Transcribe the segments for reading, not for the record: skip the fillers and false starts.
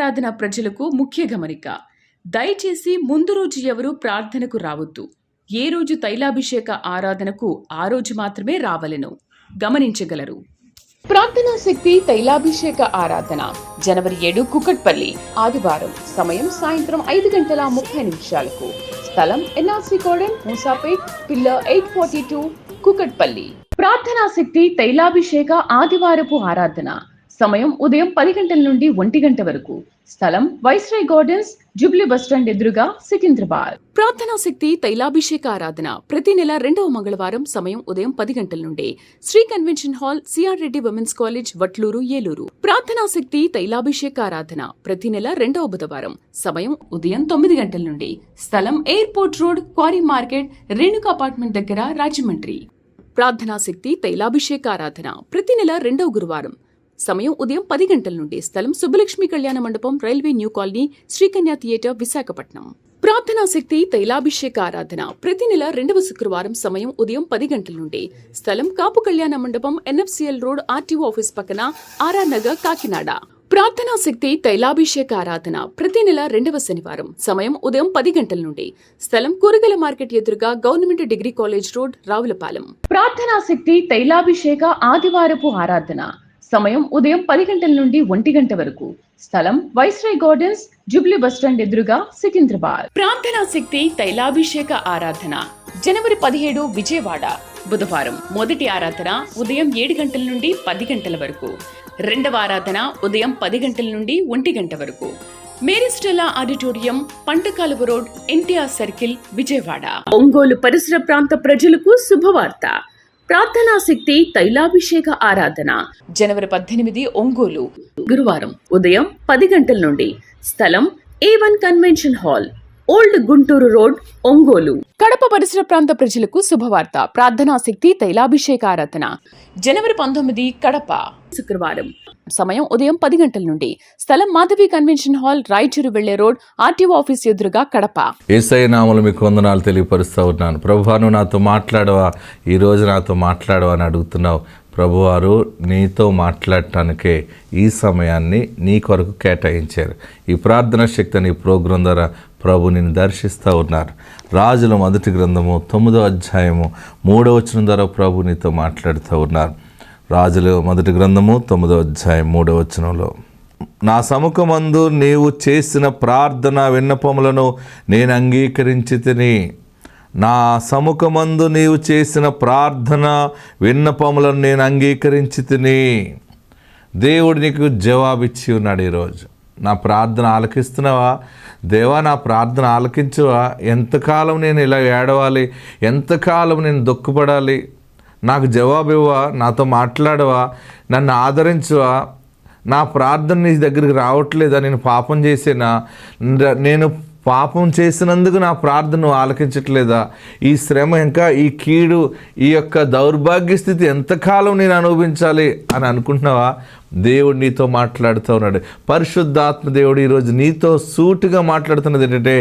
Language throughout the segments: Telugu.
ఆరాధన ప్రజలకు ముఖ్య గమనిక. దయచేసి ముందు రోజు ఎవరు ప్రార్థనకు రావద్దు. ఏ రోజు తైలాభిషేక ఆరాధనకు ఆ రోజు మాత్రమే రావలెను గమనించగలరు. ప్రార్థనా శక్తి తైలాభిషేక ఆరాధన జనవరి 7 కుకట్పల్లి ఆదివారం. సమయం సాయంత్రం 5:30 స్థలం NRC colony Moosapet pillar 842 Kukatpally. ప్రార్థనా శక్తి తైలాభిషేక ఆదివారపు ఆరాధన సమయం ఉదయం 10 గంటల నుండి 1 గంట వరకు. స్థలం వైస్రాయ్ గార్డెన్స్, జూబ్లీ బస్టాండ్ ఎదురుగా, సికింద్రాబాద్. ప్రార్థనా శక్తి తైలాభిషేక ఆరాధన ప్రతి నెల 2వ మంగళవారం. సమయం ఉదయం 10 గంటల నుండి Sri convention hall, CR Reddy women's college, Vatluru, Eluru. ప్రార్థనా శక్తి తైలాభిషేక ఆరాధన ప్రతి నెల 2వ బుధవారం. సమయం ఉదయం 9 గంటల నుండి. స్థలం airport road, quarry market, Renuka apartment దగ్గర, రాజమండ్రి. ప్రార్థనా శక్తి తైలాభిషేక ఆరాధన ప్రతి నెల 2వ గురువారం. సమయం ఉదయం 10 గంటల నుండి. స్థలం సుబ్బలక్ష్మి కళ్యాణ మండపం, railway new colony, Sri Kanya theatre, Visakhapatnam. ప్రార్థనా శక్తి తైలాభిషేక ఆరాధన ప్రతి నెల 2వ శుక్రవారం. సమయం ఉదయం 10 గంటల నుండి. స్థలం కాపు కళ్యాణ మండపం, ఎన్ఎఫ్సిఎల్ రోడ్, ఆర్టీఓ ఆఫీస్ పక్కన, ఆర్ఆర్ నగర్, కాకినాడ. ప్రార్థనా శక్తి తైలాభిషేక ఆరాధన ప్రతి నెల 2వ శనివారం. సమయం ఉదయం 10 గంటల నుండి. స్థలం కూరగాయల మార్కెట్ ఎదురుగా, government degree college road, Ravulapalem. ప్రార్థనా శక్తి తైలాభిషేక ఆదివారపు ఆరాధన సమయం ఉదయం 10 గంటల నుండి 1 గంట వరకు. స్థలం వైస్రాయ్ గార్డెన్స్, జూబ్లీ బస్టాండ్ ఎదురుగా, సికింద్రాబాద్. ప్రార్థనా శక్తి తైలాభిషేక ఆరాధన జనవరి 17 విజయవాడ బుధవారం. మొదటి ఆరాధన ఉదయం 7 గంటల నుండి 10 గంటల వరకు. రెండవ ఆరాధన ఉదయం 10 గంటల నుండి 1 గంట వరకు. Mary Stella auditorium, పంటకాలువ road, NTR circle, Vijayawada. Ongole పరిసర ప్రాంత ప్రజలకు శుభవార్త. ప్రార్థనా శక్తి తైలాభిషేక ఆరాధన జనవరి 18 ఒంగోలు గురువారం ఉదయం 10 గంటల నుండి. స్థలం A1 convention hall, old Guntur road, Ongole. Kadapa పరిసర ప్రాంత ప్రజలకు శుభవార్త. ప్రార్థనా శక్తి తైలాభిషేక ఆరాధన జనవరి 19 కడప శుక్రవారం. సమయం ఉదయం 10 గంటల నుండి. స్థలం మాధవి కన్వెన్షన్ హాల్, రాయచూరు వెళ్లే రోడ్, ఆర్టీఓ ఆఫీస్ ఎదురుగా, కడప. యేసయ్య నామములో మీకు వందనాలు తెలియపరుస్తూ ఉన్నాను. ప్రభువా, నువ్వు నాతో మాట్లాడవా, ఈ రోజు నాతో మాట్లాడవా అని అడుగుతున్నావు. ప్రభువారు నీతో మాట్లాడటానికే ఈ సమయాన్ని నీ కొరకు కేటాయించారు. ఈ ప్రార్థన శక్తి అనే ప్రోగ్రాం ద్వారా ప్రభు నిన్ను దర్శిస్తూ ఉన్నారు. రాజుల మొదటి గ్రంథము 9వ అధ్యాయము 3వ వచనం ద్వారా ప్రభు నీతో మాట్లాడుతూ ఉన్నారు. రాజుల మొదటి గ్రంథము 9వ అధ్యాయం 3వ వచనంలో, నా సముఖమందు నీవు చేసిన ప్రార్థన విన్నపములను నేను అంగీకరించి తిని. నా సముఖమందు నీవు చేసిన ప్రార్థన విన్నపములను నేను అంగీకరించి తిని. దేవుడు నీకు జవాబిచ్చి ఉన్నాడు. ఈరోజు నా ప్రార్థన ఆలకిస్తున్నావా? దేవా, నా ప్రార్థన ఆలకించవా? ఎంతకాలం నేను ఇలా ఏడవాలి? ఎంతకాలం నేను దుఃఖపడాలి? నాకు జవాబు ఇవ్వవా? నాతో మాట్లాడవా? నన్ను ఆదరించవా? నా ప్రార్థన నీ దగ్గరికి రావట్లేదా? నేను పాపం చేసేనా? నేను పాపం చేసినందుకు నా ప్రార్థన ఆలకించట్లేదా? ఈ శ్రమ, ఇంకా ఈ కీడు, ఈ యొక్క దౌర్భాగ్య స్థితి ఎంతకాలం నేను అనుభవించాలి అని అనుకుంటున్నావా? దేవుడు నీతో మాట్లాడుతూ ఉన్నాడు. పరిశుద్ధాత్మ దేవుడు ఈరోజు నీతో సూటిగా మాట్లాడుతున్నది ఏంటంటే,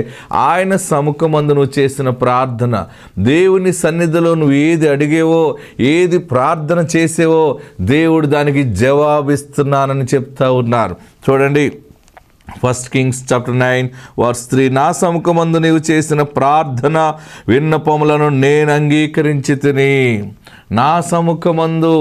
ఆయన సముఖమందు నువ్వు చేసిన ప్రార్థన, దేవుని సన్నిధిలో నువ్వు ఏది అడిగేవో, ఏది ప్రార్థన చేసేవో, దేవుడు దానికి జవాబిస్తున్నానని చెప్తా ఉన్నారు. చూడండి, 1 Kings chapter 9 verse 3, నా సముఖమందు నీవు చేసిన ప్రార్థన విన్నపములను నేను అంగీకరించి తిని. నా సముఖమందు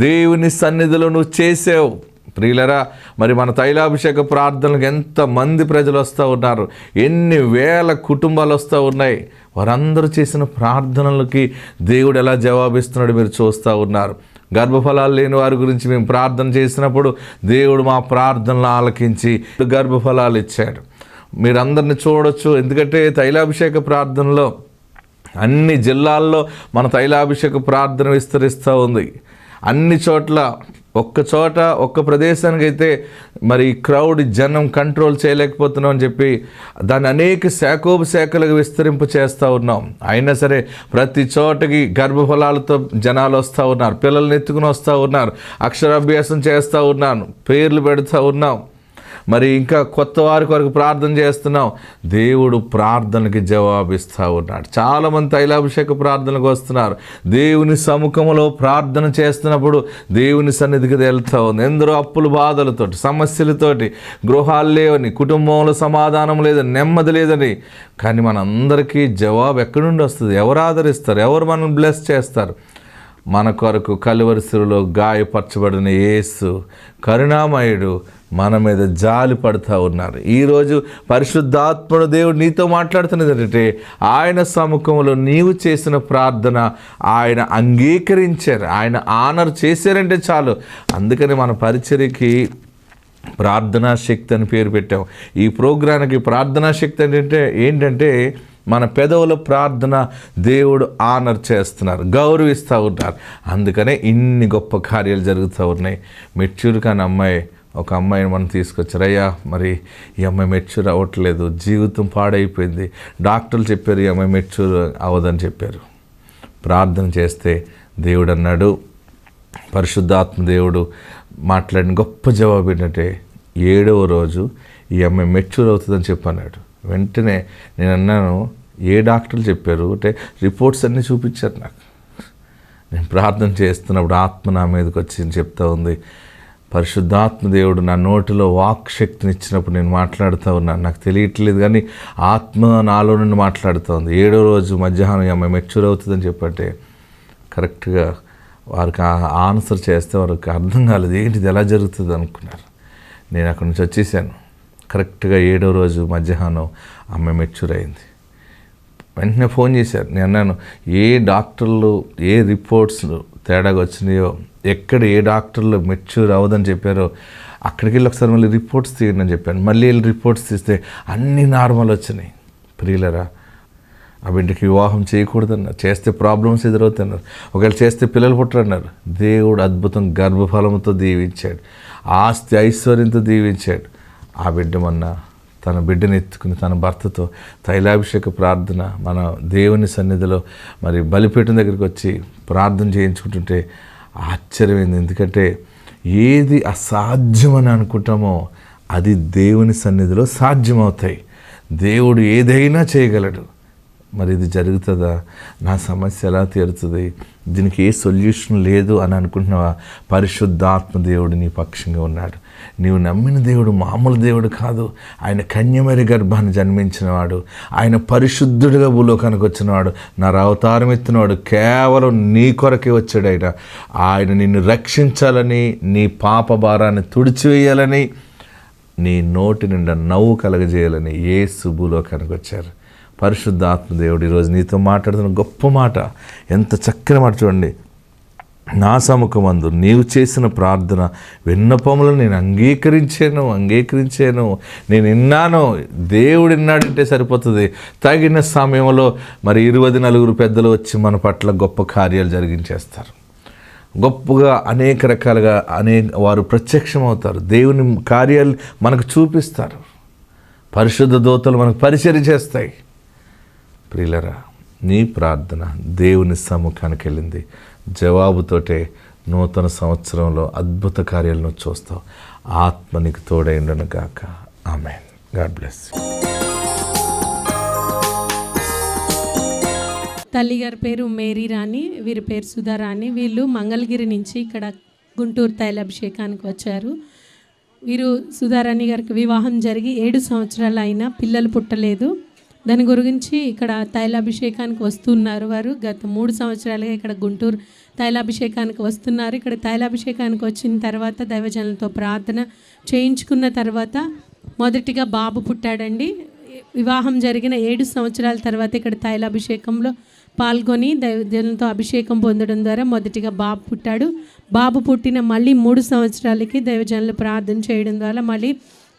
దేవుని సన్నిధిలో నువ్వు చేసావు. ప్రియులరా, మరి మన తైలాభిషేక ప్రార్థనలకు ఎంతమంది ప్రజలు వస్తూ ఉన్నారు, ఎన్ని వేల కుటుంబాలు వస్తూ ఉన్నాయి. వారందరూ చేసిన ప్రార్థనలకి దేవుడు ఎలా జవాబిస్తున్నాడు మీరు చూస్తూ ఉన్నారు. గర్భఫలాలు లేని వారి గురించి మేము ప్రార్థన చేసినప్పుడు దేవుడు మా ప్రార్థనలు ఆలకించి గర్భఫలాలు ఇచ్చాడు. మీరందరిని చూడొచ్చు. ఎందుకంటే తైలాభిషేక ప్రార్థనలో అన్ని జిల్లాల్లో మన తైలాభిషేక ప్రార్థన విస్తరిస్తూ ఉంది. అన్ని చోట్ల, ఒక్క ప్రదేశానికి అయితే మరి క్రౌడ్, జనం కంట్రోల్ చేయలేకపోతున్నాం అని చెప్పి దాన్ని అనేక శాఖోపశాఖలుగా విస్తరింపు చేస్తూ ఉన్నాం. అయినా సరే ప్రతి చోటకి గర్భఫలాలతో జనాలు వస్తూ ఉన్నారు, పిల్లల్ని ఎత్తుకుని వస్తూ ఉన్నారు, అక్షరాభ్యాసం చేస్తూ ఉన్నాను, పేర్లు పెడుతూ ఉన్నాం. మరి ఇంకా కొత్త వారి కొరకు ప్రార్థన చేస్తున్నాం, దేవుడు ప్రార్థనకి జవాబిస్తూ ఉన్నాడు. చాలామంది తైలాభిషేక ప్రార్థనకు వస్తున్నారు. దేవుని సముఖంలో ప్రార్థన చేస్తున్నప్పుడు దేవుని సన్నిధికి వెళ్తూ ఉంది. ఎందరో అప్పుల బాధలతోటి, సమస్యలతోటి, గృహాలు లేవని, కుటుంబంలో సమాధానం లేదని, నెమ్మది లేదని. కానీ మనందరికీ జవాబు ఎక్కడి నుండి వస్తుంది? ఎవరు ఆదరిస్తారు? ఎవరు మనం బ్లెస్ చేస్తారు? మన కొరకు కలువరి శిలువలో గాయపరచబడిన యేసు కరుణామయుడు మన మీద జాలి పడుతూ ఉన్నారు. ఈరోజు పరిశుద్ధాత్ముడు దేవుడు నీతో మాట్లాడుతున్నది ఏంటంటే, ఆయన సముఖంలో నీవు చేసిన ప్రార్థన ఆయన అంగీకరించారు, ఆయన ఆనర్ చేశారంటే చాలు. అందుకని మన పరిచర్యకి ప్రార్థనా శక్తి అని పేరు పెట్టాం. ఈ ప్రోగ్రాంకి ప్రార్థనా శక్తి ఏంటంటే మన పెదవుల ప్రార్థన దేవుడు ఆనర్ చేస్తున్నారు, గౌరవిస్తూ ఉన్నారు. అందుకనే ఇన్ని గొప్ప కార్యాలు జరుగుతూ ఉన్నాయి. మెచ్యూర్ కాని ఒక అమ్మాయిని మనం తీసుకొచ్చారు. అయ్యా, మరి ఈ అమ్మాయి మెచ్యూర్ అవ్వట్లేదు, జీవితం పాడైపోయింది, డాక్టర్లు చెప్పారు ఈ అమ్మాయి మెచ్యూర్ అవ్వదని చెప్పారు. ప్రార్థన చేస్తే దేవుడు అన్నాడు, పరిశుద్ధాత్మ దేవుడు మాట్లాడిన గొప్ప జవాబు ఏంటంటే, 7వ రోజు ఈ అమ్మాయి మెచ్యూర్ అవుతుందని చెప్పన్నాడు. వెంటనే నేను అన్నాను, ఏ డాక్టర్లు చెప్పారు అంటే, రిపోర్ట్స్ అన్నీ చూపించారు నాకు. నేను ప్రార్థన చేస్తున్నప్పుడు ఆత్మ నా మీదకి వచ్చి చెప్తా ఉంది, పరిశుద్ధాత్మ దేవుడు నా నోటిలో వాక్ శక్తిని ఇచ్చినప్పుడు నేను మాట్లాడుతూ ఉన్నాను, నాకు తెలియట్లేదు కానీ ఆత్మ నాలో నుండి మాట్లాడుతూ ఉంది. 7వ రోజు మధ్యాహ్నం అమ్మాయి మెచ్యూర్ అవుతుందని చెప్పంటే, కరెక్ట్గా వారికి ఆన్సర్ చేస్తే వారికి అర్థం కాలేదు, ఏంటిది ఎలా జరుగుతుంది అనుకున్నారు. నేను అక్కడి నుంచి వచ్చేసాను. కరెక్ట్గా 7వ రోజు మధ్యాహ్నం అమ్మాయి మెచ్యూర్ అయింది. వెంటనే ఫోన్ చేశారు. నేను అన్నాను, ఏ డాక్టర్లు ఏ రిపోర్ట్స్ తేడాగా వచ్చినాయో, ఎక్కడ ఏ డాక్టర్లు మెచ్యూర్ అవ్వదని చెప్పారో అక్కడికి వెళ్ళి ఒకసారి మళ్ళీ రిపోర్ట్స్ తీయండి అని చెప్పాను. మళ్ళీ వెళ్ళి రిపోర్ట్స్ తీస్తే అన్నీ నార్మల్ వచ్చినాయి. ప్రియులరా, ఆ బిడ్డకి వివాహం చేయకూడదన్నారు, చేస్తే ప్రాబ్లమ్స్ ఎదురవుతున్నారు, ఒకవేళ చేస్తే పిల్లలు పుట్టరన్నారు. దేవుడు అద్భుతం గర్భఫలంతో దీవించాడు, ఆస్తి ఐశ్వర్యంతో దీవించాడు. ఆ బిడ్డ మొన్న తన బిడ్డను ఎత్తుకుని తన భర్తతో తైలాభిషేక ప్రార్థన మన దేవుని సన్నిధిలో మరి బలిపీఠం దగ్గరికి వచ్చి ప్రార్థన చేయించుకుంటుంటే ఆశ్చర్యమైంది. ఎందుకంటే ఏది అసాధ్యమని అనుకుంటామో అది దేవుని సన్నిధిలో సాధ్యమవుతాయి. దేవుడు ఏదైనా చేయగలడు. మరి ఇది జరుగుతుందా? నా సమస్య ఎలా తీరుతుంది? దీనికి ఏ సొల్యూషన్ లేదు అని అనుకుంటున్నావా? పరిశుద్ధాత్మ దేవుడు నీ పక్షంగా ఉన్నాడు. నీవు నమ్మిన దేవుడు మామూలు దేవుడు కాదు. ఆయన కన్యమరి గర్భాన్ని జన్మించినవాడు, ఆయన పరిశుద్ధుడిగా భూలోకానికి వచ్చినవాడు, నా అవతారం ఎత్తినవాడు, కేవలం నీ కొరకే వచ్చాడు. ఆయన నిన్ను రక్షించాలని, నీ పాప భారాన్ని తుడిచివేయాలని, నీ నోటి నిండా నవ్వు కలగజేయాలని యేసు భూలోకానికి వచ్చారు. పరిశుద్ధాత్మ దేవుడు ఈరోజు నీతో మాట్లాడుతున్న గొప్ప మాట, ఎంత చక్కని మాట చూడండి. నా సముఖమందు నీవు చేసిన ప్రార్థన విన్నపములను నేను అంగీకరించాను, నేను విన్నాను. దేవుడు విన్నాడంటే సరిపోతుంది. తగిన సమయంలో మరి 24 పెద్దలు వచ్చి మన పట్ల గొప్ప కార్యాలు జరిగించేస్తారు. గొప్పగా అనేక రకాలుగా వారు ప్రత్యక్షమవుతారు. దేవుని కార్యాలు మనకు చూపిస్తారు. పరిశుద్ధ దూతలు మనకు పరిచర్య చేస్తాయి. ప్రియులరా, నీ ప్రార్థన దేవుని సముఖానికి వెళ్ళింది. జవాబుతోటే నూతన సంవత్సరంలో అద్భుత కార్యాలను చూస్తావు. ఆత్మ నీకు తోడైండును గాక. ఆమేన్. God bless. తల్లిగారి పేరు మేరీ రాణి, వీరి పేరు సుధా రాణి. వీళ్ళు మంగళగిరి నుంచి ఇక్కడ గుంటూరు తైలాభిషేకానికి వచ్చారు. వీరు సుధారాణి గారికి వివాహం జరిగి 7 సంవత్సరాలు అయినా పిల్లలు పుట్టలేదు. దాని గురించి ఇక్కడ తైలాభిషేకానికి వస్తున్నారు. వారు గత 3 సంవత్సరాలుగా ఇక్కడ గుంటూరు తైలాభిషేకానికి వస్తున్నారు. ఇక్కడ తైలాభిషేకానికి వచ్చిన తర్వాత దైవజనులతో ప్రార్థన చేయించుకున్న తర్వాత మొదటిగా బాబు పుట్టాడండి. వివాహం జరిగిన 7 సంవత్సరాల తర్వాత ఇక్కడ తైలాభిషేకంలో పాల్గొని దైవజనులతో అభిషేకం పొందడం ద్వారా మొదటిగా బాబు పుట్టాడు. బాబు పుట్టిన మళ్ళీ 3 సంవత్సరాలకి దైవజనులు ప్రార్థన చేయడం ద్వారా మళ్ళీ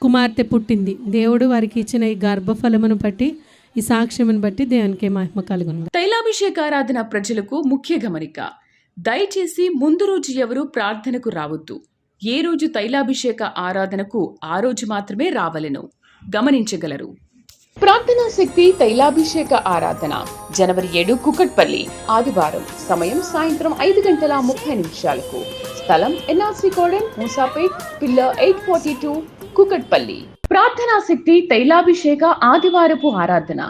కుమార్తె పుట్టింది. దేవుడు వారికి ఇచ్చిన ఈ గర్భఫలమును బట్టి, ఈ సాక్ష్యమును బట్టి దేవునికి మహిమ కలుగును. తైలాభిషేకారాధన ప్రజలకు ముఖ్య గమనిక. దయచేసి ముందు రోజు ఎవరు ప్రార్థనకు రావద్దు. ఏ రోజు తైలాభిషేక ఆరాధనకు ఆ రోజు మాత్రమే రావలెను గమనించగలరు. ప్రార్థనా శక్తి తైలాభిషేక ఆరాధన జనవరి 7 కుకట్పల్లి, ఆదివారం. సమయం సాయంత్రం 5:30 స్థలం NRC కోడెన్, మూసాపేట్, పిల్లర్ 842, కుకట్పల్లి. ప్రార్థనా శక్తి తైలాభిషేక ఆదివారపు ఆరాధన.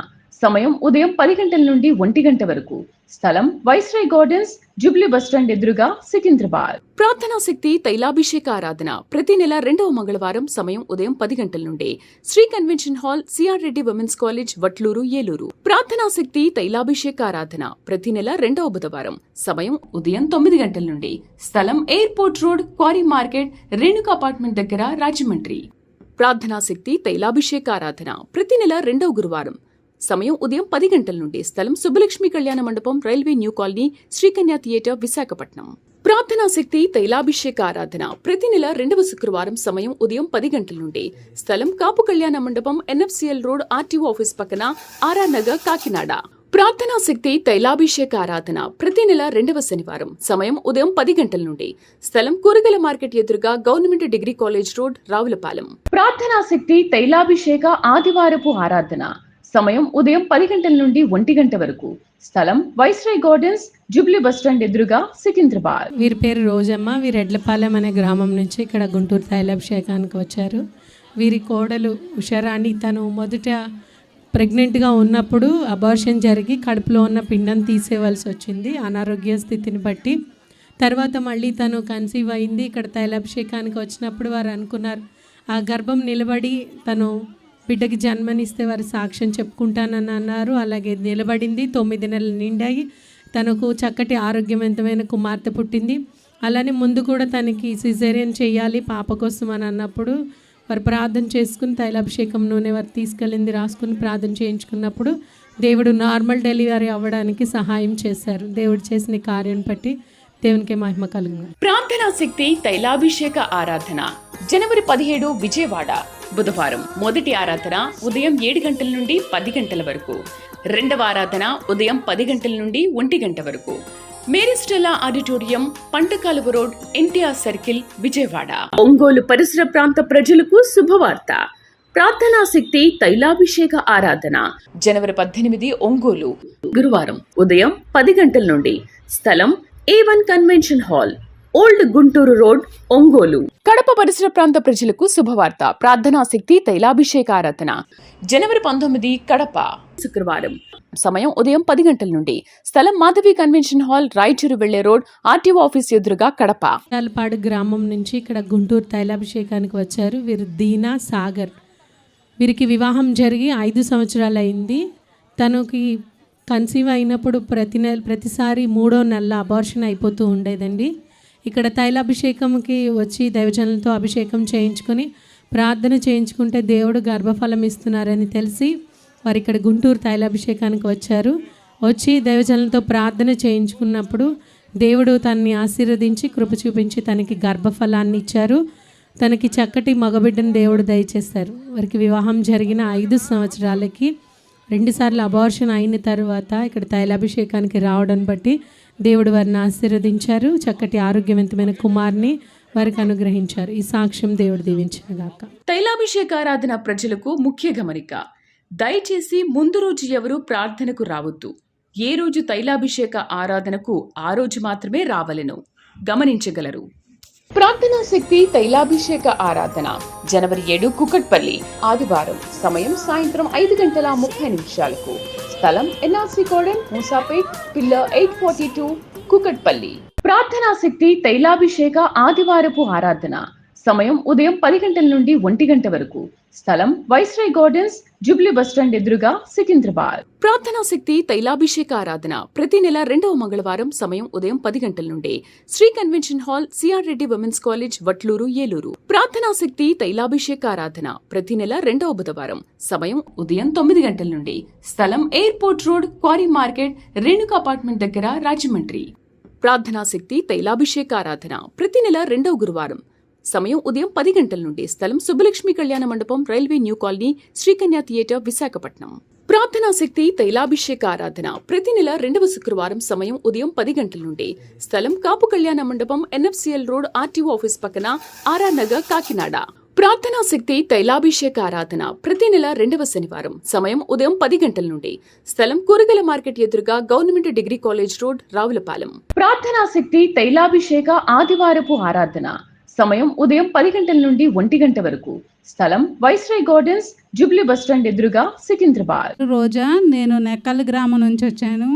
సమయం ఉదయం 10 గంటల నుండి 1 గంట వరకు. స్థలం వైస్రాయ్ గార్డెన్స్, జూబ్లీ బస్టాండ్ ఎదురుగా, సికింద్రాబాద్. ప్రార్థనా శక్తి తైలాభిషేక ఆరాధన ప్రతి నెల 2వ మంగళవారం. సమయం ఉదయం 10 గంటల నుండి Sri convention hall, CR Reddy women's college, Vatluru, Eluru. ప్రార్థనా శక్తి తైలాభిషేక ఆరాధన ప్రతి నెల 2వ బుధవారం. సమయం ఉదయం 9 గంటల నుండి. స్థలం airport road, quarry market, Renuka apartment దగ్గర, రాజమండ్రి. ప్రార్థనా శక్తి తైలాభిషేక ఆరాధన ప్రతి నెల 2వ గురువారం. సమయం ఉదయం 10 గంటల నుండి. స్థలం సుబ్బలక్ష్మి కళ్యాణ మండపం, railway new colony, Srikanya theatre, Visakhapatnam. ప్రార్థనా శక్తి తైలాభిషేక ఆరాధన ప్రతి నెల 2వ శుక్రవారం. సమయం ఉదయం 10 గంటల నుండి. స్థలం కాపు కళ్యాణ మండపం, ఎన్ఎఫ్సిఎల్ రోడ్, ఆర్టీఓ ఆఫీస్ పక్కన, ఆర్ఆర్ నగర్, కాకినాడ. ప్రార్థనా శక్తి తైలాభిషేక ఆరాధన ప్రతి నెల 2వ శనివారం. సమయం ఉదయం 10 గంటల నుండి. స్థలం కూరగాయల మార్కెట్ ఎదురుగా, government degree college road, Ravulapalem. ప్రార్థనా శక్తి తైలాభిషేక ఆదివారపు ఆరాధన. సమయం ఉదయం 10 గంటల నుండి 1 గంట వరకు. స్థలం వైస్రాయ్ గార్డెన్స్, జూబ్లీ బస్టాండ్ ఎదురుగా, సికింద్రాబాద్. వీరి పేరు రోజమ్మ. వీరు ఎడ్లపాలెం అనే గ్రామం నుంచి ఇక్కడ గుంటూరు తైలాభిషేకానికి వచ్చారు. వీరి కోడలు ఉషారాణి, తను మొదట ప్రెగ్నెంట్గా ఉన్నప్పుడు అబార్షన్ జరిగి కడుపులో ఉన్న పిండం తీసేవలసి వచ్చింది అనారోగ్య స్థితిని బట్టి. తర్వాత మళ్ళీ తను కన్సీవ్ అయింది. ఇక్కడ తైలాభిషేకానికి వచ్చినప్పుడు వారు అనుకున్నారు, ఆ గర్భం నిలబడి తను బిడ్డకి జన్మనిస్తే వారు సాక్ష్యం చెప్పుకుంటానని అన్నారు. అలాగే నిలబడింది. 9 నెలలు నిండాయి. తనకు చక్కటి ఆరోగ్యవంతమైన కుమార్తె పుట్టింది. అలానే ముందు కూడా తనకి సిజేరియన్ చేయాలి పాప కోసం అని అన్నప్పుడు వారు ప్రార్థన చేసుకుని తైలాభిషేకం నూనె వారు తీసుకెళ్ళింది రాసుకుని ప్రార్థన చేయించుకున్నప్పుడు దేవుడు నార్మల్ డెలివరీ అవ్వడానికి సహాయం చేశారు. దేవుడు చేసిన కార్యం బట్టి దేవునికి మహిమ కలుగును. ప్రార్థనా శక్తి తైలాభిషేక ఆరాధన జనవరి 17 విజయవాడ బుధవారం. మొదటి ఆరాధన ఉదయం 7 గంటల నుండి 10 గంటల వరకు. రెండవ ఆరాధన ఉదయం 10 గంటల నుండి 1 గంట వరకు. Mary Stella auditorium, పంటకాలువ road, NTR circle, Vijayawada. Ongole పరిసర ప్రాంత ప్రజలకు శుభవార్త. ప్రార్థనా శక్తి తైలాభిషేక ఆరాధన జనవరి 18 ఒంగోలు గురువారం ఉదయం 10 గంటల నుండి. స్థలం A1 convention hall, old Guntur road, Ongole. Kadapa పరిసర ప్రాంత ప్రజలకు శుభవార్త. ప్రార్థనా శక్తి తైలాభిషేక ఆరాధన జనవరి 19 కడప శుక్రవారం. సమయం ఉదయం 10 గంటల నుండి. స్థలం మాధవి కన్వెన్షన్ హాల్, రాయచూరు వెళ్లే రోడ్, ఆర్టీఓ ఆఫీస్ ఎదురుగా, కడప. పాడు గ్రామం నుంచి ఇక్కడ గుంటూరు తైలాభిషేకానికి వచ్చారు. వీరు దీనా సాగర్. వీరికి వివాహం జరిగి 5 సంవత్సరాలు అయింది. తనకి కన్సీవ్ అయినప్పుడు ప్రతిసారి 3వ నెల అబార్షన్ అయిపోతూ ఉండేదండి. ఇక్కడ తైలాభిషేకంకి వచ్చి దైవజనులతో అభిషేకం చేయించుకొని ప్రార్థన చేయించుకుంటే దేవుడు గర్భఫలం ఇస్తున్నారని తెలిసి వారు ఇక్కడ గుంటూరు తైలాభిషేకానికి వచ్చారు. వచ్చి దైవజనులతో ప్రార్థన చేయించుకున్నప్పుడు దేవుడు తనని ఆశీర్వదించి కృప చూపించి తనకి గర్భఫలాన్ని ఇచ్చారు. తనకి చక్కటి మగబిడ్డను దేవుడు దయచేశారు. వారికి వివాహం జరిగిన 5 సంవత్సరాలకి 2 సార్లు అబార్షన్ అయిన తర్వాత ఇక్కడ తైలాభిషేకానికి రావడం బట్టి దేవుడు వారిని ఆశీర్వదించారు. చక్కటి ఆరోగ్యవంతమైన కుమార్ని వారికి అనుగ్రహించారు. ఈ సాక్ష్యం దేవుడు దీవించుగాక. తైలాభిషేక ఆరాధన ప్రజలకు ముఖ్య గమనిక. దయచేసి ముందు రోజు ఎవరు ప్రార్థనకు రావద్దు. ఏ రోజు తైలాభిషేక ఆరాధనకు ఆ రోజు మాత్రమే రావలెను గమనించగలరు. ప్రార్థనా శక్తి తైలాభిషేక ఆరాధన జనవరి 7 కుకట్పల్లి ఆదివారం. సమయం సాయంత్రం 5:30 స్థలం NRC colony, Moosapet, pillar 842, Kukatpally. ప్రార్థనా శక్తి తైలాభిషేక ఆదివారపు ఆరాధన సమయం ఉదయం 10 గంటల నుండి 1 గంట వరకు. స్థలం వైస్రాయ్ గార్డెన్స్, జూబ్లీ బస్టాండ్ ఎదురుగా, సికింద్రాబాద్. ప్రార్థనా శక్తి తైలాభిషేక ఆరాధన ప్రతి నెల 2వ మంగళవారం. సమయం ఉదయం 10 గంటల నుండి Sri convention hall, CR Reddy women's college, Vatluru, Eluru. ప్రార్థనా శక్తి తైలాభిషేక ఆరాధన ప్రతి నెల 2వ బుధవారం. సమయం ఉదయం 9 గంటల నుండి. స్థలం airport road, quarry market, Renuka apartment దగ్గర, రాజమండ్రి. ప్రార్థనా శక్తి తైలాభిషేక ఆరాధన ప్రతి నెల 2వ గురువారం. సమయం ఉదయం 10 గంటల నుండి. స్థలం సుబ్బలక్ష్మి కళ్యాణ మండపం, railway new colony, Srikanya theatre, Visakhapatnam. ప్రార్థనా శక్తి తైలాభిషేక ఆరాధన ప్రతి నెల 2వ శుక్రవారం. సమయం ఉదయం 10 గంటల నుండి. స్థలం కాపు కళ్యాణ మండపం, ఎన్ఎఫ్సిఎల్ రోడ్, ఆర్టీఓ ఆఫీస్ పక్కన, ఆర్ఆర్ నగర్, కాకినాడ. ప్రార్థనా శక్తి తైలాభిషేక ఆరాధన ప్రతి నెల 2వ శనివారం. సమయం ఉదయం 10 గంటల నుండి. స్థలం కూరగాయల మార్కెట్ ఎదురుగా, government degree college road, Ravulapalem. ప్రార్థనా శక్తి తైలాభిషేక ఆదివారపు ఆరాధన సమయం ఉదయం 10 గంటల నుండి 1 గంట వరకు. స్థలం వైస్రాయ్ గార్డెన్స్, జూబ్లీ బస్టాండ్ ఎదురుగా, సికింద్రాబాద్. రోజా, నేను నెక్కల్ గ్రామం నుంచి వచ్చాను.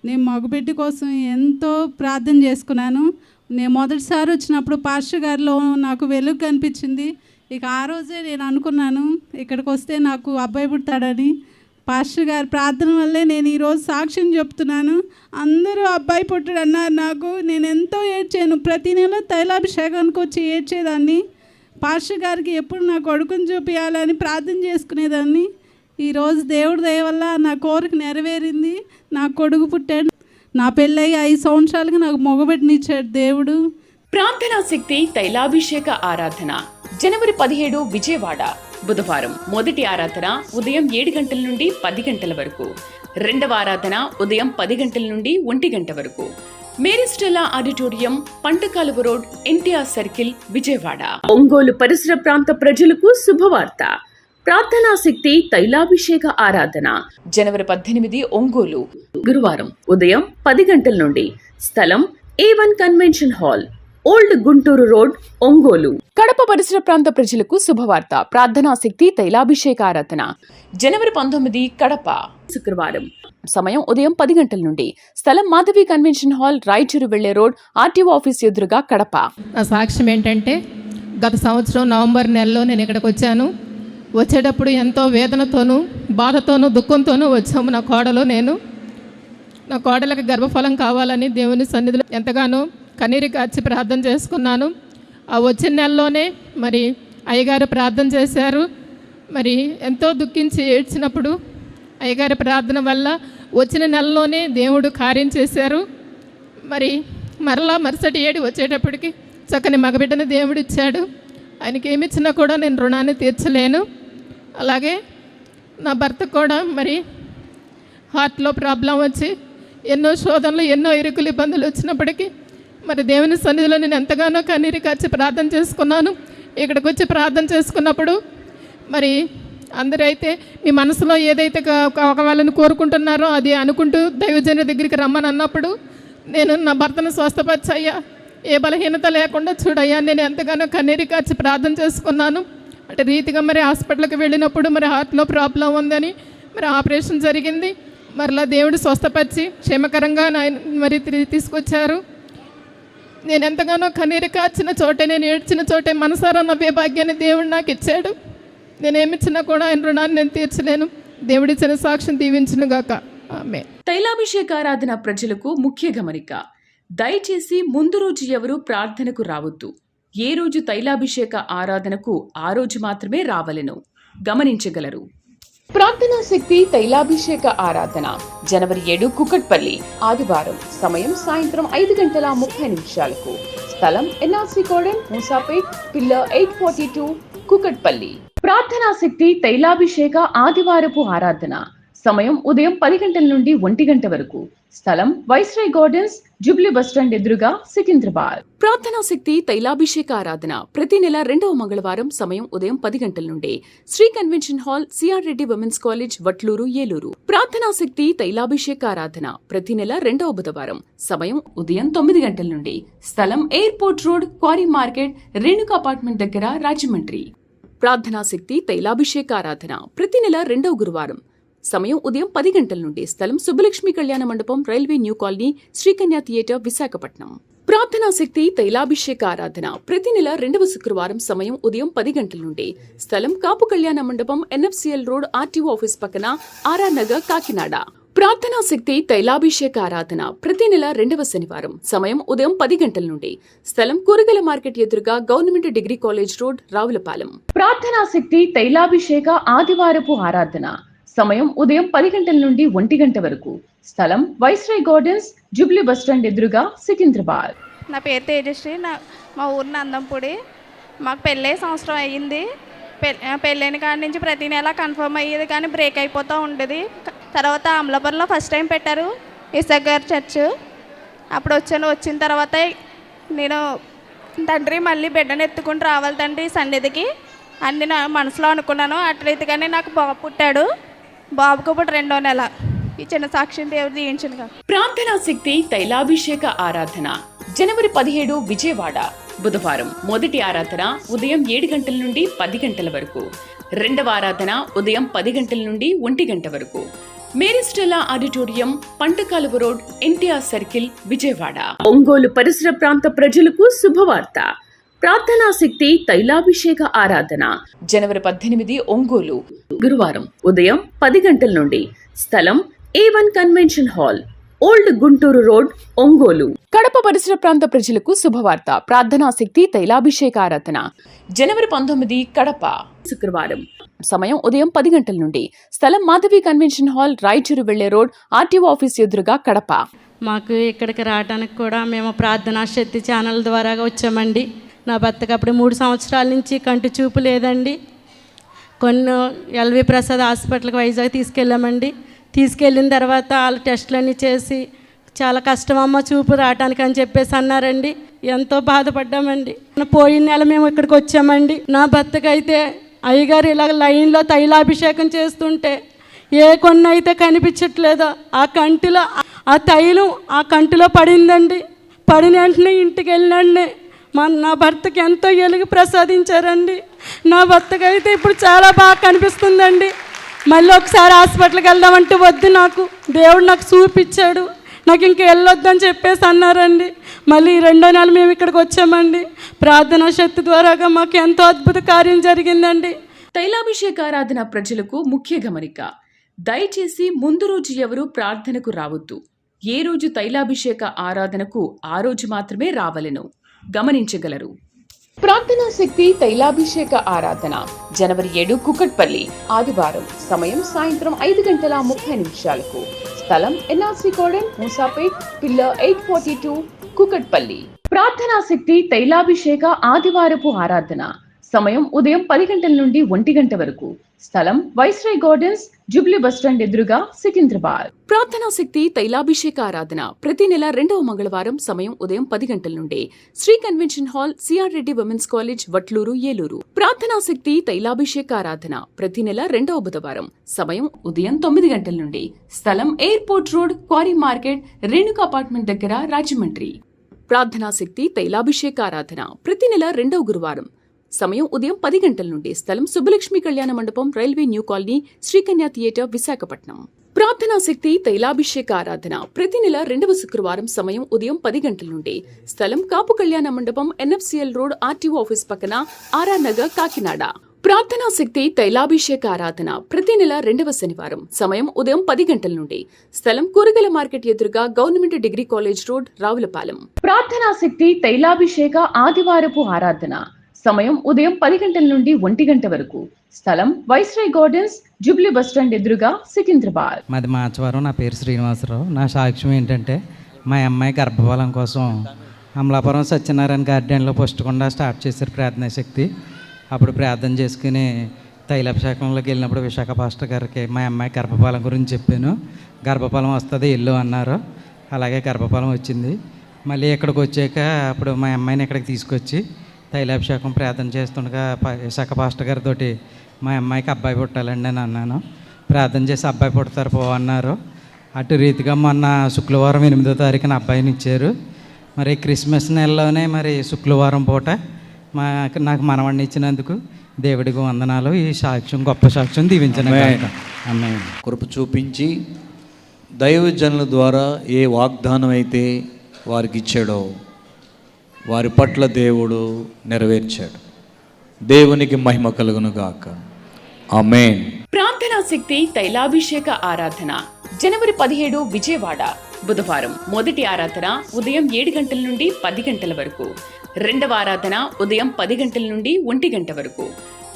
నేను మగబిడ్డ కోసం ఎంతో ప్రార్థన చేసుకున్నాను. నేను మొదటిసారి వచ్చినప్పుడు పాస్టర్ గారిలో నాకు వెలుగు కనిపించింది. ఇక ఆ రోజే నేను అనుకున్నాను ఇక్కడికి వస్తే నాకు అబ్బాయి పుడతాడని. పాస్టర్ గారి ప్రార్థన వల్లే నేను ఈరోజు సాక్ష్యం చెప్తున్నాను. అందరూ అబ్బాయి పుట్టాడు అన్నారు నాకు. నేను ఎంతో ఏడ్చాను. ప్రతి నెల తైలాభిషేకానికి వచ్చి ఏడ్చేదాన్ని. పాస్టర్ గారికి ఎప్పుడు నా కొడుకుని చూపించాలని ప్రార్థన చేసుకునేదాన్ని. ఈరోజు దేవుడి దయ వల్ల నా కోరిక నెరవేరింది. నా కొడుకు పుట్టాడు. నా పెళ్ళయి 5 సంవత్సరాలకి నాకు మగబిడ్డనిచ్చాడు దేవుడు. ప్రార్థనా శక్తి తైలాభిషేక ఆరాధన జనవరి 17 విజయవాడ. బుధవారం మొదటి ఆరాధన ఉదయం 7 గంటల నుండి 10 గంటల వరకు. రెండవ ఆరాధన ఉదయం 10 గంటల నుండి 1 గంట వరకు. Mary Stella auditorium, పంటకాలువ road, NTR circle, Vijayawada. Ongole పరిసర ప్రాంత ప్రజలకు శుభవార్త. ప్రార్థనా శక్తి తైలాభిషేక ఆరాధన జనవరి 18 ఒంగోలు, గురువారం ఉదయం 10 గంటల నుండి. స్థలం A1 convention hall, old Guntur road, Ongole. Kadapa పరిసర ప్రాంత ప్రజలకు శుభవార్త. ప్రార్థనా శక్తి తైలాభిషేక ఆరాధన జనవరి 19 కడప, శుక్రవారం. సమయం ఉదయం 10 గంటల నుండి. స్థలం మాధవి కన్వెన్షన్ హాల్, రాయచూరు వెళ్లే రోడ్, ఆర్టీఓ ఆఫీస్ ఎదురుగా, కడప. నా సాక్ష్యం ఏంటంటే, గత సంవత్సరం నవంబర్ నెలలో నేను ఇక్కడికి వచ్చాను. వచ్చేటప్పుడు ఎంతో వేదనతోనూ, బాధతోనూ, దుఃఖంతోనూ వచ్చాము. నా కోడలకు గర్భఫలం కావాలని దేవుని సన్నిధిలో ఎంతగానో కన్నీరు కార్చి ప్రార్థన చేసుకున్నాను. ఆ వచ్చిన నెలలోనే మరి అయ్యగారు ప్రార్థన చేశారు. మరి ఎంతో దుఃఖించి ఏడ్చినప్పుడు అయ్యగారి ప్రార్థన వల్ల వచ్చిన నెలలోనే దేవుడు కార్యం చేశారు. మరి మరుసటి ఏడు వచ్చేటప్పటికి చక్కని మగబిడ్డను దేవుడు ఇచ్చాడు. ఆయనకి ఏమి ఇచ్చినా కూడా నేను రుణాన్ని తీర్చలేను. అలాగే నా భర్త కూడా మరి హార్ట్లో ప్రాబ్లం వచ్చి ఎన్నో శోధనలు, ఎన్నో ఇరుకులు, ఇబ్బందులు వచ్చినప్పటికీ మరి దేవుని సన్నిధిలో నేను ఎంతగానో కన్నీరు కార్చి ప్రార్థన చేసుకున్నాను. ఇక్కడికి వచ్చి ప్రార్థన చేసుకున్నప్పుడు మరి అందరూ అయితే మీ మనసులో ఏదైతే ఒక వాళ్ళని కోరుకుంటున్నారో అది అనుకుంటూ దైవజనుల దగ్గరికి రమ్మని అన్నప్పుడు నేను నా భర్తను స్వస్థపరిచయ్యా, ఏ బలహీనత లేకుండా చూడయ్యా, నేను ఎంతగానో కన్నీరు కార్చి ప్రార్థన చేసుకున్నాను. అంటే రీతిగా మరి హాస్పిటల్కి వెళ్ళినప్పుడు మరి హార్ట్లో ప్రాబ్లం ఉందని మరి ఆపరేషన్ జరిగింది. మరలా దేవుడు స్వస్థపరిచి క్షేమకరంగా మరి తీసుకొచ్చారు. నేను ఎంతగానో కన్నీరు కార్చిన చోటే, నేను ఏడ్చిన చోటే మనసారా నవ్వే భాగ్యాన్ని దేవుడు నాకు ఇచ్చాడు. నేనేమిచ్చినా కూడా ఆయన రుణాన్ని నేను తీర్చలేను. దేవుడిచ్చిన సాక్ష్యం దీవించును గాక. ఆమేన్. తైలాభిషేకారాధన ప్రజలకు ముఖ్య గమనిక. దయచేసి ముందు రోజు ఎవరు ప్రార్థనకు రావద్దు. ఏ రోజు తైలాభిషేక ఆరాధనకు ఆ రోజు మాత్రమే రావలెను. గమనించగలరు. ప్రార్థనా శక్తి తైలాభిషేక ఆరాధన జనవరి 7 కుకట్పల్లి, ఆదివారం. సమయం సాయంత్రం 5:30 స్థలం NRC colony, Moosapet, pillar 842, Kukatpally. ప్రార్థనా శక్తి తైలాభిషేక ఆదివారపు ఆరాధన సమయం ఉదయం 10 గంటల నుండి 1 గంట వరకు. స్థలం వైస్రాయ్ గార్డెన్స్, జూబ్లీ బస్టాండ్ ఎదురుగా, సికింద్రాబాద్. ప్రార్థనా శక్తి తైలాభిషేక ఆరాధన ప్రతి నెల 2వ మంగళవారం. సమయం ఉదయం 10 గంటల నుండి. Sri convention hall, CR Reddy women's college, Vatluru, Eluru. ప్రార్థనా శక్తి తైలాభిషేక ఆరాధన ప్రతి నెల 2వ బుధవారం. సమయం ఉదయం 9 గంటల నుండి. స్థలం airport road, quarry market, Renuka apartment దగ్గర, రాజమండ్రి. ప్రార్థనా శక్తి తైలాభిషేక ఆరాధన ప్రతి నెల 2వ గురువారం. సమయం ఉదయం 10 గంటల నుండి. స్థలం సుబ్బలక్ష్మి కళ్యాణ మండపం, railway new colony, Sri Kanya theatre, Visakhapatnam. ప్రార్థనా శక్తి తైలాభిషేక ఆరాధన ప్రతి నెల 2వ శుక్రవారం. సమయం ఉదయం 10 గంటల నుండి. స్థలం కాపు కళ్యాణ మండపం, ఎన్ఎఫ్సిఎల్ రోడ్, ఆర్టీఓ ఆఫీస్ పక్కన, ఆర్ఆర్ నగర్, కాకినాడ. ప్రార్థనా శక్తి తైలాభిషేక ఆరాధన ప్రతి నెల 2వ శనివారం. సమయం ఉదయం 10 గంటల నుండి. స్థలం కూరగాయల మార్కెట్ ఎదురుగా, government degree college road, Ravulapalem. ప్రార్థనా శక్తి తైలాభిషేక ఆదివారపు ఆరాధన సమయం ఉదయం 10 గంటల నుండి 1 గంట వరకు. స్థలం వైస్రాయ్ గార్డెన్స్, జూబ్లీ బస్టాండ్ ఎదురుగా, సికింద్రాబాద్. నా పేరు తేజశ్రీ. మా ఊరు నందంపూడి. మాకు పెళ్ళే సంవత్సరం అయ్యింది. పెళ్ళైన కాడి నుంచి ప్రతి నెల కన్ఫర్మ్ అయ్యేది, కానీ బ్రేక్ అయిపోతూ ఉండేది. తర్వాత అమలాపురంలో ఫస్ట్ టైం పెట్టారు ఇసాగర్ చర్చ్. అప్పుడు వచ్చిన తర్వాత నేను తండ్రి మళ్ళీ బిడ్డను ఎత్తుకుని రావాలి తండ్రి సన్నిధికి అన్ని నా మనసులో అనుకున్నాను. అట్లయితేగానే నాకు బాబు పుట్టాడు. బాబుకు ఇప్పుడు 2వ నెల. ఈ చిన్న సాక్ష్యం దేవుడు దీవించునుగా. ప్రార్థనా శక్తి తైలాభిషేక ఆరాధన జనవరి 17 విజయవాడ. బుధవారం మొదటి ఆరాధన ఉదయం 7 గంటల నుండి 10 గంటల వరకు, రెండవ ఆరాధన ఉదయం 10 గంటల నుండి 1 గంట వరకు. Mary Stella auditorium, పంటకాలువ road, NTR circle, Vijayawada. Ongole పరిసర ప్రాంత ప్రజలకు శుభవార్త. ప్రార్థనా శక్తి తైలాభిషేక ఆరాధన జనవరి 18 ఒంగోలు, గురువారం ఉదయం 10 గంటల నుండి. స్థలం A1 convention hall, old Guntur road, Ongole. Kadapa పరిసర ప్రాంత ప్రజలకు శుభవార్త. ప్రార్థనా శక్తి తైలాభిషేక ఆరాధన జనవరి 19 కడప, శుక్రవారం. సమయం ఉదయం 10 గంటల నుండి. స్థలం మాధవి కన్వెన్షన్ హాల్, రాయచూరు వెళ్లే రోడ్, ఆర్టీఓ ఆఫీస్ ఎదురుగా, కడప. మాకు ఇక్కడికి రావడానికి కూడా మేము ప్రార్థనా శక్తి ఛానల్ ద్వారా వచ్చామండి. నా భర్తకు అప్పుడు 3 సంవత్సరాల నుంచి కంటి చూపు లేదండి. కొన్ని ఎల్వి ప్రసాద్ హాస్పిటల్కి వైజాగ్ తీసుకెళ్ళామండి. తీసుకెళ్ళిన తర్వాత వాళ్ళ టెస్టులన్నీ చేసి చాలా కష్టమమ్మ చూపు రావడానికి అని చెప్పేసి అన్నారండి. ఎంతో బాధపడ్డామండి. పోయిన నెల మేము ఇక్కడికి వచ్చామండి. నా భర్తకైతే అయ్యగారు ఇలా లైన్లో తైలాభిషేకం చేస్తుంటే ఏ కొన్ని అయితే కనిపించట్లేదో ఆ కంటిలో ఆ తైలం ఆ కంటిలో పడిందండి. పడిన వెంటనే ఇంటికి వెళ్ళండి నా భర్తకి ఎంతో ఎలుగు ప్రసాదించారండి. నా భర్తకైతే ఇప్పుడు చాలా బాగా కనిపిస్తుందండి. మళ్ళీ ఒకసారి హాస్పిటల్కి వెళ్దామంటే వద్దు, నాకు దేవుడు నాకు చూపించాడు, నాకు ఇంక వెళ్ళొద్దని చెప్పేసి అన్నారండి. మళ్ళీ 2వ నెల మేము ఇక్కడికి వచ్చామండి. ప్రార్థనా శక్తి ద్వారాగా మాకు ఎంతో అద్భుత కార్యం జరిగిందండి. తైలాభిషేక ఆరాధన ప్రజలకు ముఖ్య గమనిక. దయచేసి ముందు రోజు ఎవరు ప్రార్థనకు రావద్దు. ఏ రోజు తైలాభిషేక ఆరాధనకు ఆ రోజు మాత్రమే రావలెను గమనించగలరు. ప్రార్థనా శక్తి తైలాభిషేక ఆరాధన జనవరి 7 కుకట్పల్లి, ఆదివారం. సమయం సాయంత్రం 5:30 స్థలం ఎన్ఆర్సీ కోడెన్, మూసాపేట్, పిల్లర్ 842, కుకట్పల్లి. ప్రార్థనా శక్తి తైలాభిషేక ఆదివారపు ఆరాధన సమయం ఉదయం 10 గంటల నుండి 1 గంట వరకు. స్థలం వైస్రాయ్ గార్డెన్స్, జూబ్లీ బస్టాండ్ ఎదురుగా, సికింద్రాబాద్. ప్రార్థనా శక్తి తైలాభిషేక ఆరాధన ప్రతి నెల 2వ మంగళవారం. సమయం ఉదయం 10 గంటల నుండి. Sri convention hall, CR Reddy women's college, Vatluru, Eluru. ప్రార్థనా శక్తి తైలాభిషేక ఆరాధన ప్రతి నెల 2వ బుధవారం. సమయం ఉదయం 9 గంటల నుండి. స్థలం airport road, quarry market, Renuka apartment దగ్గర, రాజమండ్రి. ప్రార్థనా శక్తి తైలాభిషేక ఆరాధన ప్రతి నెల 2వ గురువారం. సమయం ఉదయం 10 గంటల నుండి. స్థలం సుబ్బలక్ష్మి కళ్యాణ మండపం, railway new colony, Srikanya theatre, Visakhapatnam. ప్రార్థనా శక్తి తైలాభిషేక ఆరాధన ప్రతి నెల 2వ శుక్రవారం. సమయం ఉదయం 10 గంటల నుండి. స్థలం కాపు కళ్యాణ మండపం, ఎన్ఎఫ్సిఎల్ రోడ్, ఆర్టీఓ ఆఫీస్ పక్కన, ఆర్ఆర్ నగర్, కాకినాడ. ప్రార్థనా శక్తి తైలాభిషేక ఆరాధన ప్రతి నెల 2వ శనివారం. సమయం ఉదయం 10 గంటల నుండి. స్థలం కూరగాయల మార్కెట్ ఎదురుగా, government degree college road, Ravulapalem. ప్రార్థనా శక్తి తైలాభిషేక ఆదివారపు ఆరాధన సమయం ఉదయం 10 గంటల నుండి 1 గంట వరకు. స్థలం వైస్రాయ్ గార్డెన్స్, జూబ్లీ బస్టాండ్ ఎదురుగా, సికింద్రాబాద్. మాది మార్చవరం. నా పేరు శ్రీనివాసరావు. నా సాక్ష్యం ఏంటంటే మా అమ్మాయి గర్భఫలం కోసం అమలాపురం సత్యనారాయణ గార్డెన్లో పుష్టకుండా స్టార్ట్ చేశారు ప్రార్థనా శక్తి. అప్పుడు ప్రార్థన చేసుకుని తైలాభిషేకంలోకి వెళ్ళినప్పుడు విశాఖ పాస్టర్ గారికి మా అమ్మాయి గర్భఫలం గురించి చెప్పాను. గర్భఫలం వస్తుంది ఇల్లు అన్నారు. అలాగే గర్భఫలం వచ్చింది. మళ్ళీ ఇక్కడికి వచ్చాక అప్పుడు మా అమ్మాయిని ఇక్కడికి తీసుకొచ్చి తైలాభిషేకం ప్రార్థన చేస్తుండగా విశాఖ పాస్టర్ గారితో మా అమ్మాయికి అబ్బాయి పుట్టాలండి అని అన్నాను. ప్రార్థన చేసి అబ్బాయి పుడతారు పో అన్నారు. అటు రీతిగా మొన్న శుక్రవారం 8వ తారీఖున అబ్బాయిని ఇచ్చారు. మరి క్రిస్మస్ నెలలోనే మరి శుక్రవారం పూట నాకు మనవడిని ఇచ్చినందుకు దేవుడికి వందనాలు. ఈ సాక్ష్యం గొప్ప సాక్ష్యం దీవించను గాక. ఆమేన్. కృప చూపించి దైవజనుల ద్వారా ఏ వాగ్దానం అయితే వారికి ఇచ్చాడో వారి పట్ల దేవుడు నెరవేర్చాడు. దేవునికి మహిమ కలుగును గాక. ఆమేన్. ప్రార్థనా శక్తి తైలాభిషేక ఆరాధన జనవరి 17 విజయవాడ, బుధవారం. మొదటి ఆరాధన ఉదయం 7 గంటల నుండి 10 గంటల వరకు. రెండవ ఆరాధన ఉదయం 10 గంటల నుండి 1 గంట వరకు.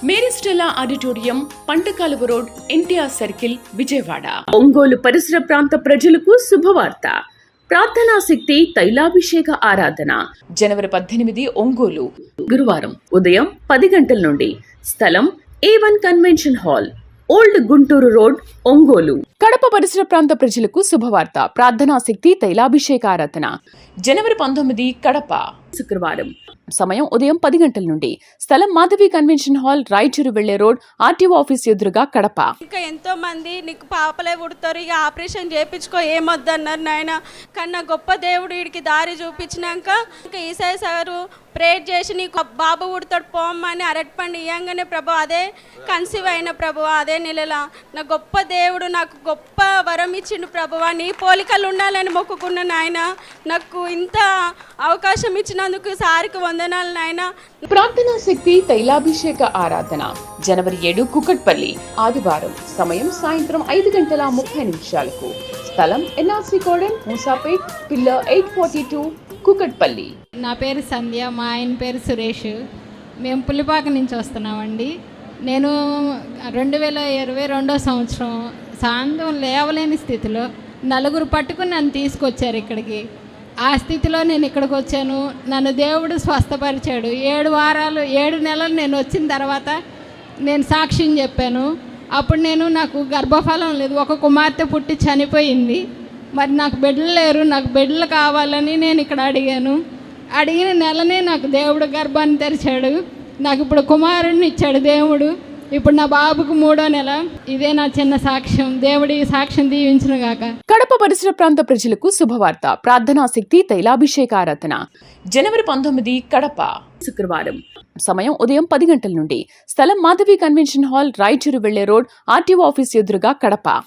Mary Stella auditorium, పంటకాలువ road, NTR circle, Vijayawada. Ongole పరిసర ప్రాంత ప్రజలకు శుభవార్త. ప్రార్థనా శక్తి తైలాభిషేక ఆరాధన జనవరి 18 ఒంగోలు, గురువారం. ఉదయం 10 గంటల నుండి. స్థలం A1 convention hall, old Guntur road, Ongole. Kadapa పరిసర ప్రాంత ప్రజలకు శుభవార్త. ప్రార్థనా శక్తి తైలాభిషేక ఆరాధన జనవరి 19 కడప, శుక్రవారం. సమయం ఉదయం 10 గంటల నుండి. స్థలం మాధవి కన్వెన్షన్ హాల్, రాయచూరు వెళ్లే రోడ్, ఆర్టీఓ ఆఫీస్ ఎదురుగా, కడప. ఇంకా ఎంతో మంది నీకు పాపలే పుడతారు, ఇక ఆపరేషన్ చేయించుకో ఏమొద్దన్నారు నాయన. కన్నా గొప్ప దేవుడు వీడికి దారి చూపించినాక ఇంకా ఈసారి సారు ప్రేర్ చేసి నీకు బాబు ఉడతాడు పోమ్మని అరటిపండు ఇయ్యంగానే ప్రభు అదే కన్సీవ్ అయిన ప్రభు అదే నెలల నా గొప్ప దేవుడు నాకు గొప్ప వరం ఇచ్చిండు ప్రభువా, నీ పోలికలు ఉండాలని మొక్కుకున్న నాయన. నాకు ఇంత అవకాశం ఇచ్చినందుకు సారికి వందనాలు నాయన. ప్రార్థనా శక్తి తైలాభిషేక ఆరాధన జనవరి 7 కుకట్పల్లి ఆదివారం. సమయం సాయంత్రం 5:30 స్థలం ఎన్ఆర్సీ కోడన్ మూసాపేట్ పిల్లర్ 842 కుకట్పల్లి. నా పేరు సంధ్య, మా ఆయన పేరు సురేష్. మేము పులిపాక నుంచి వస్తున్నామండి. నేను 2022 సంవత్సరం సాయంత్రం లేవలేని స్థితిలో నలుగురు పట్టుకుని నన్ను తీసుకొచ్చారు ఇక్కడికి. ఆ స్థితిలో నేను ఇక్కడికి వచ్చాను. నన్ను దేవుడు స్వస్థపరిచాడు. 7 నెలలు నేను వచ్చిన తర్వాత నేను సాక్ష్యం చెప్పాను. అప్పుడు నాకు గర్భఫలం లేదు, ఒక కుమార్తె పుట్టి చనిపోయింది. మరి నాకు బిడ్డలు లేరు, నాకు బిడ్డలు కావాలని నేను ఇక్కడ అడిగాను. అడిగిన నెలనే నాకు దేవుడు గర్భాన్ని తెరిచాడు. నాకు ఇప్పుడు కుమారుడిని ఇచ్చాడు దేవుడు. ఇప్పుడు నా బాబుకు 3వ నెల. ఇదే నా చిన్న సాక్ష్యం. దేవుడి సాక్ష్యం దీవించును గాక. కడప పరిసర ప్రాంత ప్రజలకు శుభవార్త. ప్రార్థనా శక్తి తైలాభిషేక ఆరాధన జనవరి 19 కడప శుక్రవారం. సమయం ఉదయం 10 గంటల నుండి. స్థలం మాధవి కన్వెన్షన్ హాల్, రాయచూరు వెళ్లే రోడ్, ఆర్టీఓ ఆఫీస్ ఎదురుగా కడప.